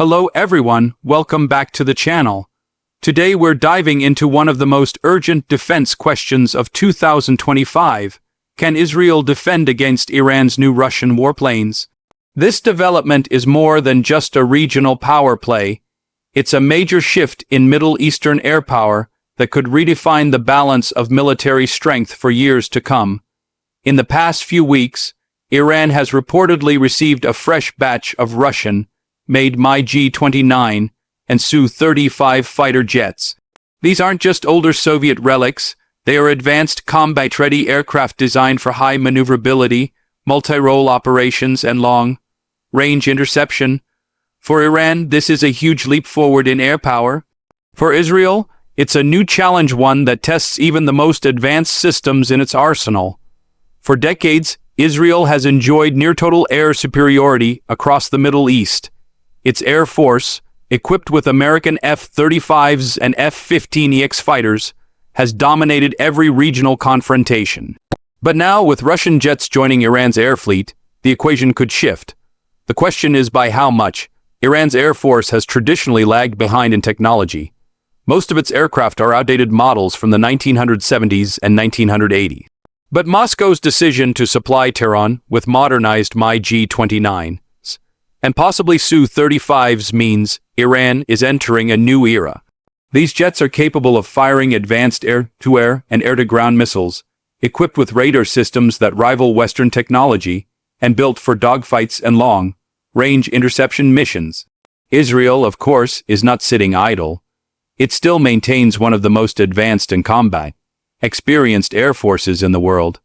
Hello everyone, welcome back to the channel. Today we're diving into one of the most urgent defense questions of 2025. Can Israel defend against Iran's new Russian warplanes? This development is more than just a regional power play. It's a major shift in Middle Eastern air power that could redefine the balance of military strength for years to come. In the past few weeks, Iran has reportedly received a fresh batch of Russian-made MiG-29 and Su-35 fighter jets. These aren't just older Soviet relics, they are advanced combat-ready aircraft designed for high maneuverability, multi-role operations, and long-range interception. For Iran, this is a huge leap forward in air power. For Israel, it's a new challenge, one that tests even the most advanced systems in its arsenal. For decades, Israel has enjoyed near-total air superiority across the Middle East. Its air force, equipped with American F-35s and F-15EX fighters, has dominated every regional confrontation. But now, with Russian jets joining Iran's air fleet, the equation could shift. The question is by how much. Iran's air force has traditionally lagged behind in technology. Most of its aircraft are outdated models from the 1970s and 1980s. But Moscow's decision to supply Tehran with modernized MiG-29s and possibly Su-35s means Iran is entering a new era. These jets are capable of firing advanced air-to-air and air-to-ground missiles, equipped with radar systems that rival Western technology, and built for dogfights and long-range interception missions. Israel, of course, is not sitting idle. It still maintains one of the most advanced and combat-experienced air forces in the world.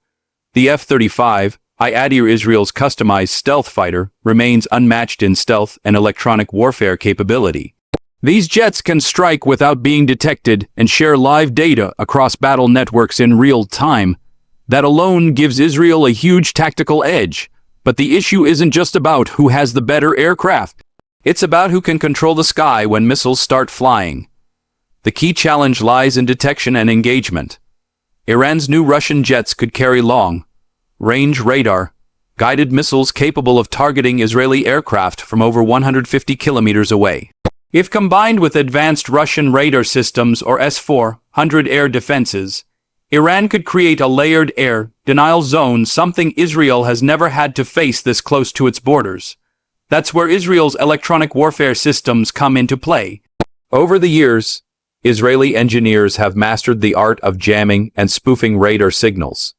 The F-35, Israel's customized stealth fighter, remains unmatched in stealth and electronic warfare capability. These jets can strike without being detected and share live data across battle networks in real time. That alone gives Israel a huge tactical edge. But the issue isn't just about who has the better aircraft. It's about who can control the sky when missiles start flying. The key challenge lies in detection and engagement. Iran's new Russian jets could carry long-range radar, guided missiles capable of targeting Israeli aircraft from over 150 kilometers away. If combined with advanced Russian radar systems or S-400 air defenses, Iran could create a layered air denial zone, something Israel has never had to face this close to its borders. That's where Israel's electronic warfare systems come into play. Over the years, Israeli engineers have mastered the art of jamming and spoofing radar signals.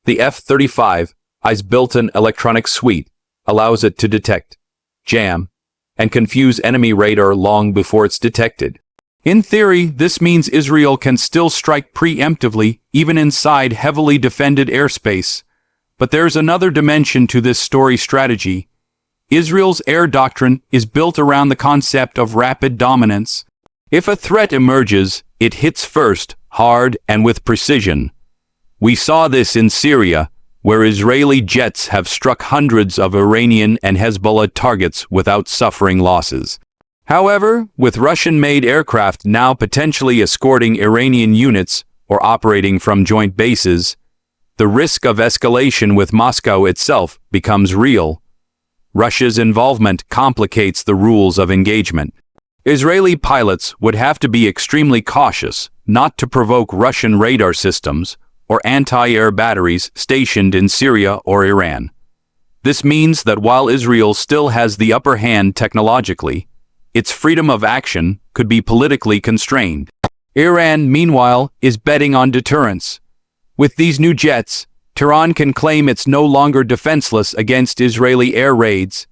The F-35's built-in electronic suite allows it to detect, jam, and confuse enemy radar long before it's detected. In theory, this means Israel can still strike preemptively, even inside heavily defended airspace. But there's another dimension to this story strategy. Israel's air doctrine is built around the concept of rapid dominance. If a threat emerges, it hits first, hard, and with precision. We saw this in Syria, where Israeli jets have struck hundreds of Iranian and Hezbollah targets without suffering losses. However, with Russian-made aircraft now potentially escorting Iranian units or operating from joint bases, the risk of escalation with Moscow itself becomes real. Russia's involvement complicates the rules of engagement. Israeli pilots would have to be extremely cautious not to provoke Russian radar systems or anti-air batteries stationed in Syria or Iran. This means that while Israel still has the upper hand technologically, its freedom of action could be politically constrained. Iran, meanwhile, is betting on deterrence. With these new jets, Tehran can claim it's no longer defenseless against Israeli air raids,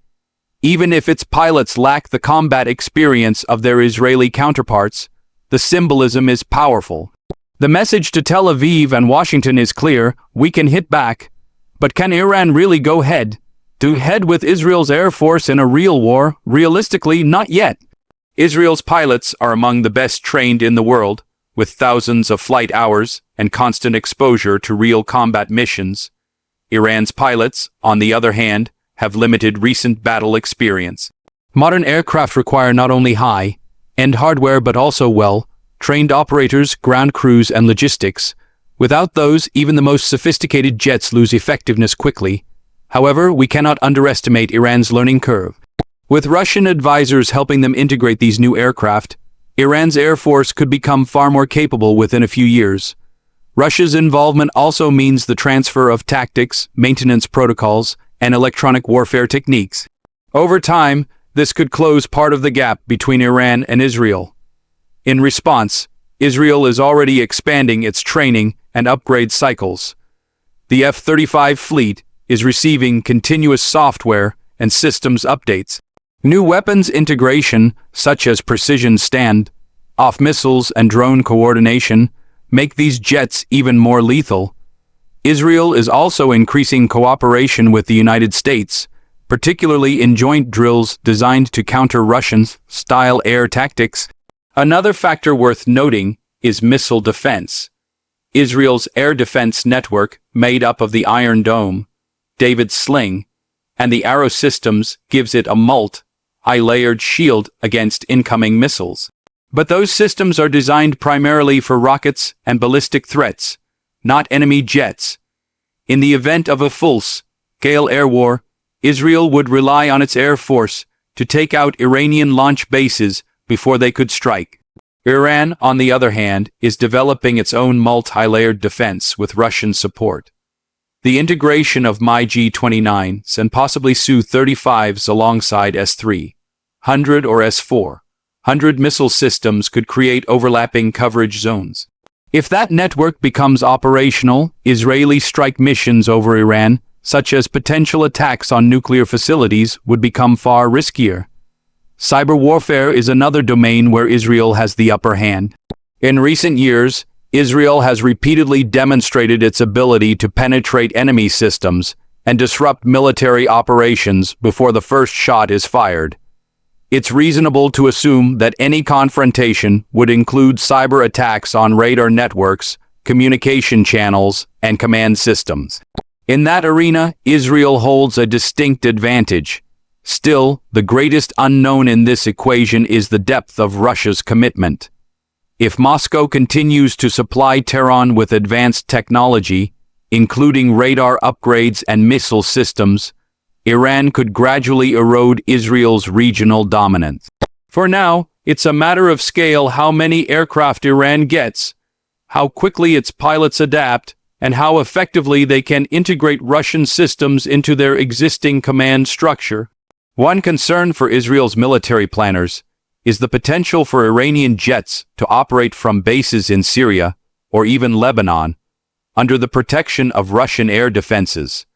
even if its pilots lack the combat experience of their Israeli counterparts. The symbolism is powerful. The message to Tel Aviv and Washington is clear: we can hit back. But can Iran really go head-to-head with Israel's air force in a real war? Realistically, not yet. Israel's pilots are among the best trained in the world, with thousands of flight hours and constant exposure to real combat missions. Iran's pilots, on the other hand, have limited recent battle experience. Modern aircraft require not only high-end hardware but also well-trained operators, ground crews, and logistics. Without those, even the most sophisticated jets lose effectiveness quickly. However, we cannot underestimate Iran's learning curve. With Russian advisors helping them integrate these new aircraft, Iran's air force could become far more capable within a few years. Russia's involvement also means the transfer of tactics, maintenance protocols, and electronic warfare techniques. Over time, this could close part of the gap between Iran and Israel. In response, Israel is already expanding its training and upgrade cycles. The F-35 fleet is receiving continuous software and systems updates. New weapons integration, such as precision stand-off missiles and drone coordination, make these jets even more lethal. Israel is also increasing cooperation with the United States, particularly in joint drills designed to counter Russian-style air tactics. Another factor worth noting is missile defense. Israel's air defense network, made up of the Iron Dome, David's Sling, and the Arrow systems, gives it a multi-layered shield against incoming missiles. But those systems are designed primarily for rockets and ballistic threats, not enemy jets. In the event of a full-scale air war, Israel would rely on its air force to take out Iranian launch bases before they could strike. Iran, on the other hand, is developing its own multi-layered defense with Russian support. The integration of MiG-29s and possibly Su-35s alongside S-300 or S-400 missile systems could create overlapping coverage zones. If that network becomes operational, Israeli strike missions over Iran, such as potential attacks on nuclear facilities, would become far riskier. Cyber warfare is another domain where Israel has the upper hand. In recent years, Israel has repeatedly demonstrated its ability to penetrate enemy systems and disrupt military operations before the first shot is fired. It's reasonable to assume that any confrontation would include cyber attacks on radar networks, communication channels, and command systems. In that arena, Israel holds a distinct advantage. Still, the greatest unknown in this equation is the depth of Russia's commitment. If Moscow continues to supply Tehran with advanced technology, including radar upgrades and missile systems, Iran could gradually erode Israel's regional dominance. For now, it's a matter of scale how many aircraft Iran gets, how quickly its pilots adapt, and how effectively they can integrate Russian systems into their existing command structure. One concern for Israel's military planners is the potential for Iranian jets to operate from bases in Syria or even Lebanon under the protection of Russian air defenses.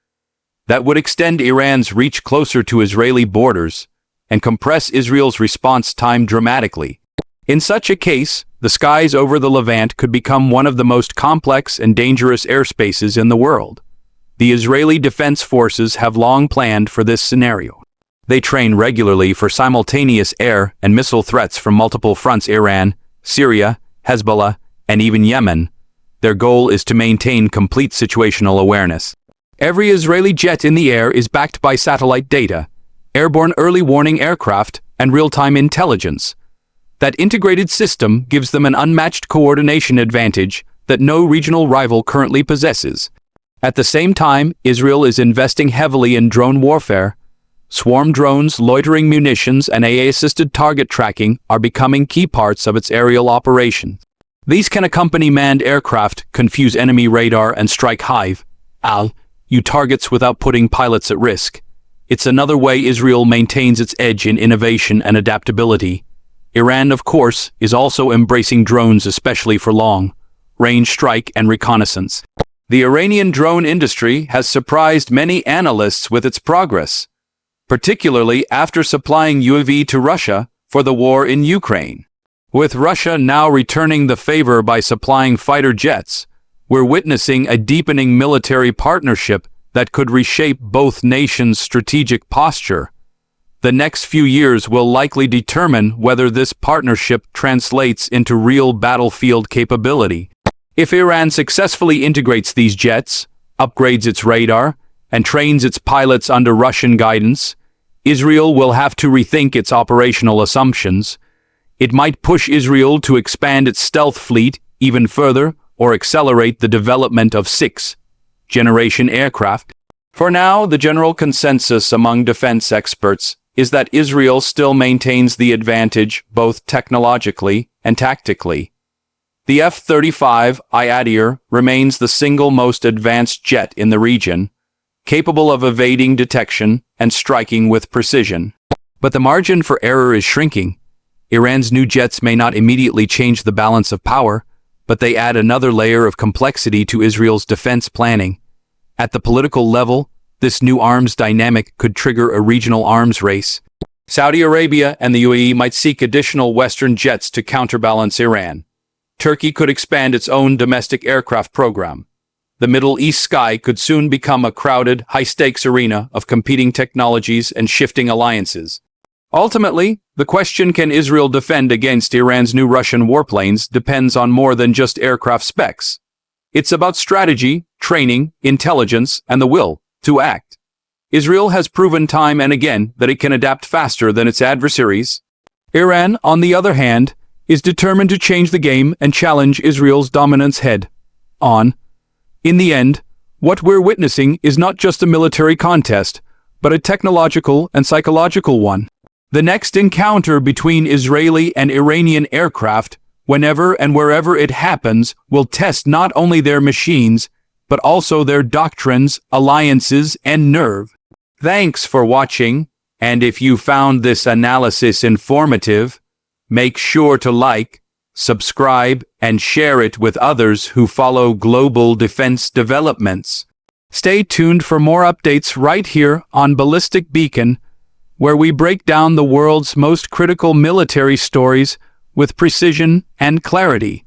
That would extend Iran's reach closer to Israeli borders and compress Israel's response time dramatically. In such a case, the skies over the Levant could become one of the most complex and dangerous airspaces in the world. The Israeli Defense Forces have long planned for this scenario. They train regularly for simultaneous air and missile threats from multiple fronts: Iran, Syria, Hezbollah, and even Yemen. Their goal is to maintain complete situational awareness. Every Israeli jet in the air is backed by satellite data, airborne early warning aircraft, and real-time intelligence. That integrated system gives them an unmatched coordination advantage that no regional rival currently possesses. At the same time, Israel is investing heavily in drone warfare. Swarm drones, loitering munitions, and AI-assisted target tracking are becoming key parts of its aerial operations. These can accompany manned aircraft, confuse enemy radar, and strike high-altitude targets without putting pilots at risk. It's another way Israel maintains its edge in innovation and adaptability. Iran, of course, is also embracing drones, especially for long-range strike and reconnaissance. The Iranian drone industry has surprised many analysts with its progress, particularly after supplying UAV to Russia for the war in Ukraine. With Russia now returning the favor by supplying fighter jets, we're witnessing a deepening military partnership that could reshape both nations' strategic posture. The next few years will likely determine whether this partnership translates into real battlefield capability. If Iran successfully integrates these jets, upgrades its radar, and trains its pilots under Russian guidance, Israel will have to rethink its operational assumptions. It might push Israel to expand its stealth fleet even further or accelerate the development of sixth-generation aircraft. For now, the general consensus among defense experts is that Israel still maintains the advantage both technologically and tactically. The F-35I remains the single most advanced jet in the region, capable of evading detection and striking with precision. But the margin for error is shrinking. Iran's new jets may not immediately change the balance of power, but they add another layer of complexity to Israel's defense planning. At the political level, this new arms dynamic could trigger a regional arms race. Saudi Arabia and the UAE might seek additional Western jets to counterbalance Iran. Turkey could expand its own domestic aircraft program. The Middle East sky could soon become a crowded, high-stakes arena of competing technologies and shifting alliances. Ultimately, the question, can Israel defend against Iran's new Russian warplanes, depends on more than just aircraft specs. It's about strategy, training, intelligence, and the will to act. Israel has proven time and again that it can adapt faster than its adversaries. Iran, on the other hand, is determined to change the game and challenge Israel's dominance head-on. In the end, what we're witnessing is not just a military contest, but a technological and psychological one. The next encounter between Israeli and Iranian aircraft, whenever and wherever it happens, will test not only their machines, but also their doctrines, alliances, and nerve. Thanks for watching, and if you found this analysis informative, make sure to like, subscribe, and share it with others who follow global defense developments. Stay tuned for more updates right here on Ballistic Beacon, where we break down the world's most critical military stories with precision and clarity.